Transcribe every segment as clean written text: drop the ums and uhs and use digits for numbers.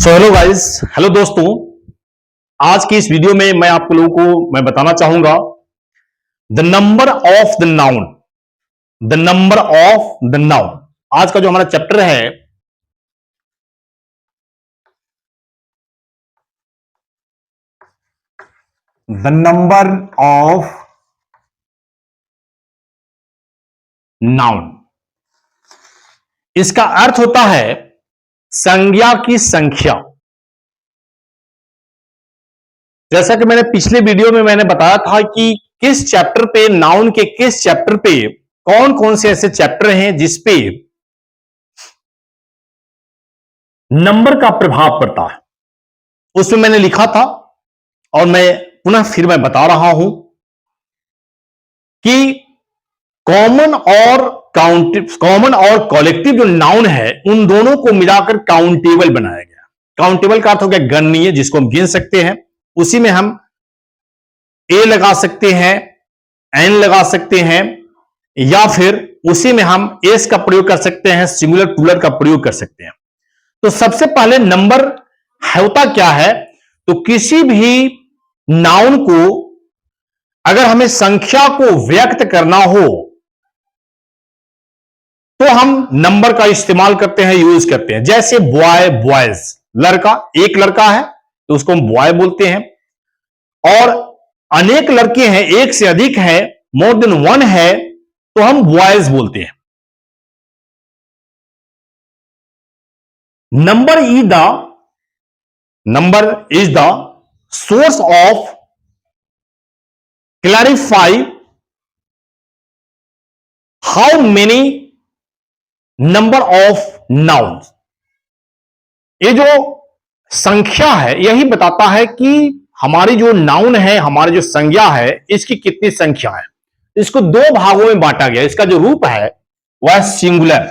So hello guys, hello दोस्तों। आज की इस वीडियो में मैं आप लोगों को बताना चाहूंगा the number of the noun. The number of the noun आज का जो हमारा चैप्टर है, द नंबर ऑफ नाउन। इसका अर्थ होता है संज्ञा की संख्या। जैसा कि मैंने पिछले वीडियो में मैंने बताया था कि किस चैप्टर पे, नाउन के किस चैप्टर पे कौन कौन से ऐसे चैप्टर हैं जिसपे नंबर का प्रभाव पड़ता है। उसमें मैंने लिखा था और मैं बता रहा हूं कि कॉमन और कॉलेक्टिव जो नाउन है, उन दोनों को मिलाकर काउंटेबल बनाया गया। काउंटेबल का अर्थ हो गया गणनीय, जिसको हम गिन सकते हैं। उसी में हम ए लगा सकते हैं, एन लगा सकते हैं, या फिर उसी में हम एस का प्रयोग कर सकते हैं, सिंगुलर प्लूरल का प्रयोग कर सकते हैं। तो सबसे पहले नंबर होता क्या है, तो किसी भी नाउन को अगर हमें संख्या को व्यक्त करना हो तो हम नंबर का इस्तेमाल करते हैं, यूज करते हैं। जैसे बॉय, बॉयज, लड़का, एक लड़का है तो उसको हम बॉय बोलते हैं, और अनेक लड़के हैं, एक से अधिक है, मोर देन वन है, तो हम बॉयज बोलते हैं। Number is the source of clarify how many number of noun. ये जो संख्या है यही बताता है कि हमारी जो नाउन है, हमारी जो संज्ञा है, इसकी कितनी संख्या है। इसको दो भागों में बांटा गया। इसका जो रूप है वह सिंगुलर।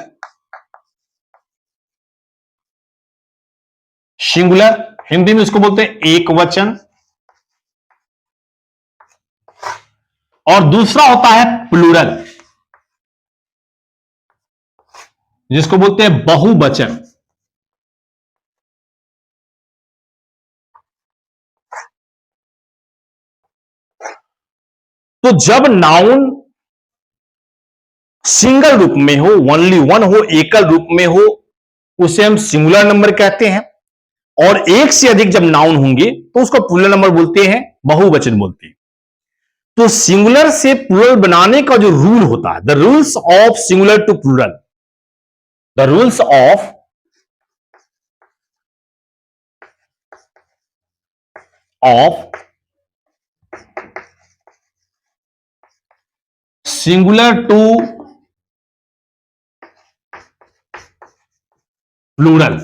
सिंगुलर हिंदी में इसको बोलते हैं एक वचन, और दूसरा होता है प्लूरल, जिसको बोलते हैं बहुवचन। तो जब नाउन सिंगल रूप में हो, ओनली वन हो, एकल रूप में हो, उसे हम सिंगुलर नंबर कहते हैं। और एक से अधिक जब नाउन होंगे तो उसको प्लूरल नंबर बोलते हैं, बहुवचन बोलते हैं। तो सिंगुलर से प्लूरल बनाने का जो रूल होता है, the rules of singular to plural, the rules of singular to plural.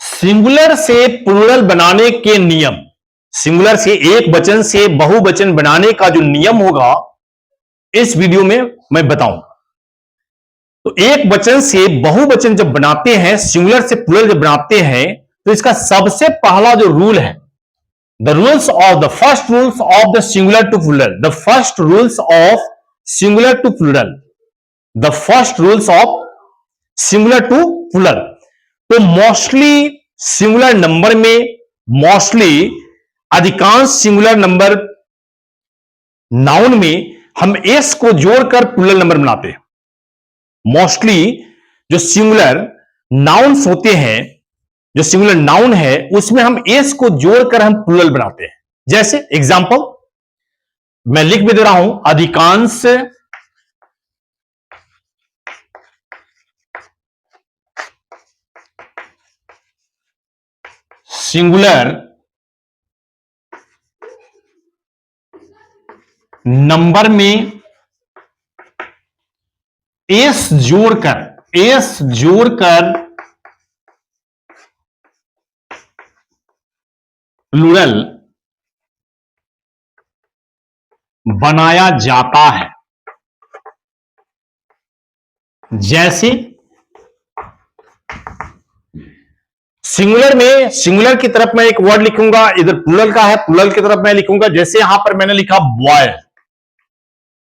Singular से प्लूरल बनाने के नियम, सिंगुलर से एक वचन से बहुवचन बनाने का जो नियम होगा, इस वीडियो में मैं बताऊंगा। तो एक वचन से बहुवचन जब बनाते हैं, सिंगुलर से प्लूरल जब बनाते हैं, तो इसका सबसे पहला जो रूल है, the first rules of the singular to plural, the first rules of singular to plural, the first rules of singular to plural. तो मोस्टली सिंगुलर नंबर में, अधिकांश सिंगुलर नंबर नाउन में हम एस को जोड़कर प्लूरल नंबर बनाते हैं। Mostly जो सिंगुलर नाउन्स होते हैं, जो सिंगुलर नाउन है, उसमें हम एस को जोड़कर हम प्लूरल बनाते हैं। जैसे एग्जांपल मैं लिख भी दे रहा हूं, अधिकांश सिंगुलर नंबर में एस जोड़कर प्लूरल बनाया जाता है। जैसे सिंगुलर की तरफ मैं एक वर्ड लिखूंगा, इधर प्लूरल का है, प्लूरल की तरफ मैं लिखूंगा। जैसे यहां पर मैंने लिखा बॉय,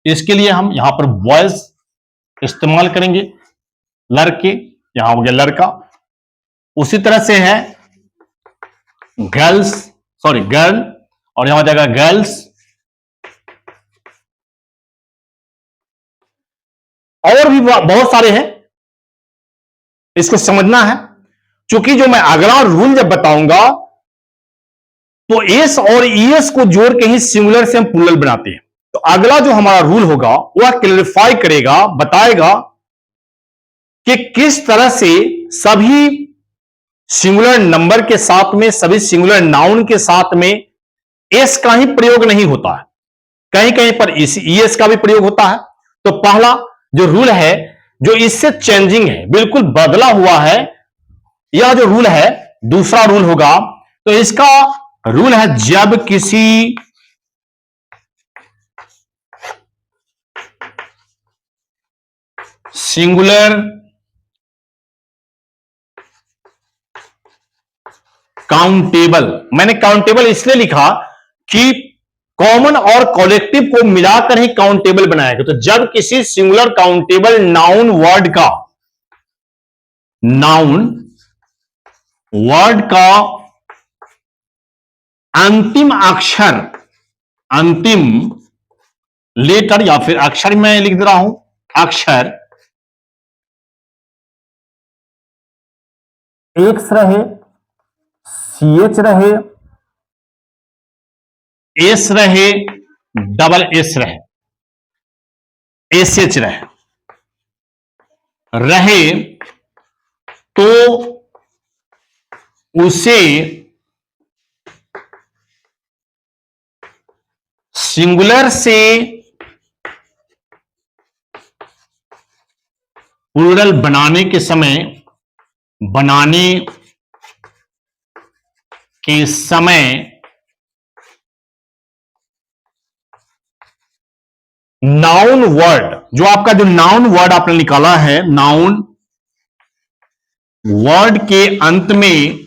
इसके लिए हम यहां पर बॉयज इस्तेमाल करेंगे, लड़के, यहां हो गया लड़का। उसी तरह से है गर्ल्स, सॉरी गर्ल, और यहां हो जाएगा गर्ल्स। और भी बहुत सारे हैं, इसको समझना है। क्योंकि जो मैं अगला रूल जब बताऊंगा तो एस और ईएस को जोड़ के ही सिंगुलर से हम प्लूरल बनाते हैं। तो अगला जो हमारा रूल होगा वह क्लैरिफाई करेगा, बताएगा कि किस तरह से सभी सिंगुलर नंबर के साथ में, सभी सिंगुलर नाउन के साथ में एस का ही प्रयोग नहीं होता है, कहीं कहीं पर इस ईएस का भी प्रयोग होता है। तो पहला जो रूल है जो इससे चेंजिंग है, बिल्कुल बदला हुआ है, यह जो रूल है दूसरा रूल होगा। तो इसका रूल है जब किसी सिंगुलर काउंटेबल, मैंने काउंटेबल इसलिए लिखा कि कॉमन और कॉलेक्टिव को मिलाकर ही काउंटेबल बनाएगा। तो जब किसी सिंगुलर काउंटेबल नाउन वर्ड का अंतिम अक्षर, अंतिम लेटर या फिर अक्षर मैं लिख दे रहा हूं, अक्षर एक्स रहे, सीएच रहे, एस रहे, डबल एस रहे, एसएच रहे तो उसे सिंगुलर से प्लूरल बनाने के समय नाउन वर्ड, जो आपका जो नाउन वर्ड आपने निकाला है, नाउन वर्ड के अंत में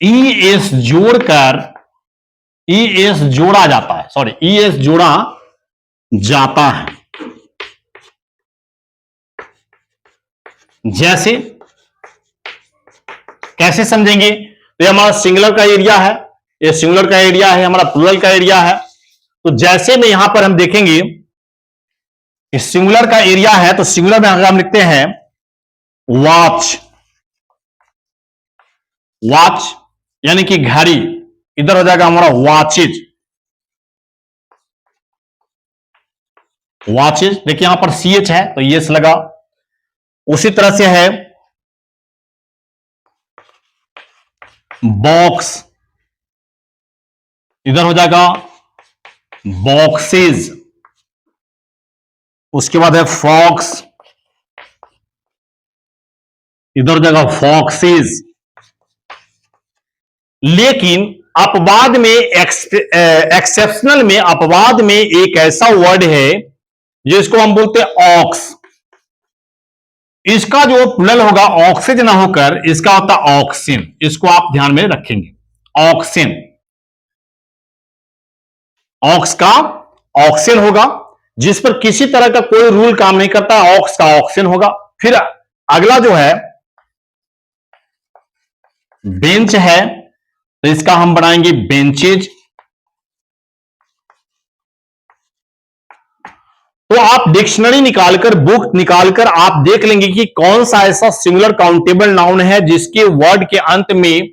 ईएस जोड़कर, ईएस जोड़ा जाता है, सॉरी ईएस जोड़ा जाता है। जैसे कैसे समझेंगे? तो ये हमारा सिंगुलर का एरिया है, ये सिंगुलर का एरिया है, हमारा प्लूरल का एरिया है। तो जैसे में यहां पर हम देखेंगे कि सिंगुलर का एरिया है, तो सिंगुलर में अगर हम लिखते हैं वॉच, वॉच यानी कि घड़ी, इधर हो जाएगा हमारा वॉचेज, वॉचेज। देखिए यहां पर सीएच है तो ये लगा। उसी तरह से है बॉक्स, इधर हो जाएगा बॉक्सेज। उसके बाद है फॉक्स, इधर हो जाएगा फॉक्सेज। लेकिन अपवाद में, एक्सेप्शनल में, अपवाद में एक ऐसा वर्ड है जिसको हम बोलते हैं ऑक्स। इसका जो प्लूरल होगा ऑक्सेज ना होकर इसका होता है ऑक्सिन, इसको आप ध्यान में रखेंगे, ऑक्सिन। ऑक्स का ऑक्सिन होगा, जिस पर किसी तरह का कोई रूल काम नहीं करता, ऑक्स का ऑक्सिन होगा। फिर अगला जो है बेंच है, तो इसका हम बनाएंगे बेंचेज। तो आप डिक्शनरी निकालकर, बुक निकालकर आप देख लेंगे कि कौन सा ऐसा सिंगुलर काउंटेबल नाउन है जिसके वर्ड के अंत में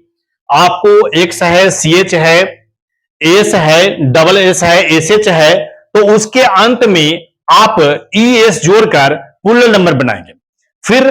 आपको एक्स है, सीएच है, एस है, डबल एस है, एसएच है, तो उसके अंत में आप ईएस जोड़कर प्लूरल नंबर बनाएंगे। फिर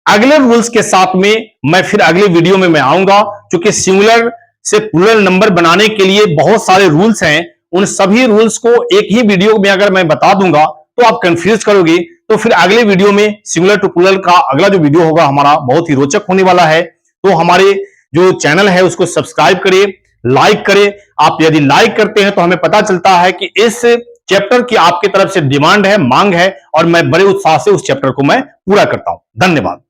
अगले रूल्स के साथ में मैं फिर अगले वीडियो में मैं आऊंगा, क्योंकि सिंगुलर से प्लूरल नंबर बनाने के लिए बहुत सारे रूल्स हैं। उन सभी रूल्स को एक ही वीडियो में अगर मैं बता दूंगा तो आप कंफ्यूज करोगे। तो फिर अगले वीडियो में सिंगुलर टू प्लूरल का अगला जो वीडियो होगा हमारा बहुत ही रोचक होने वाला है। तो हमारे जो चैनल है उसको सब्सक्राइब करिए, लाइक करें। आप यदि लाइक करते हैं तो हमें पता चलता है कि इस चैप्टर की आपकी तरफ से डिमांड है, मांग है, और मैं बड़े उत्साह से उस चैप्टर को मैं पूरा करता हूं। धन्यवाद।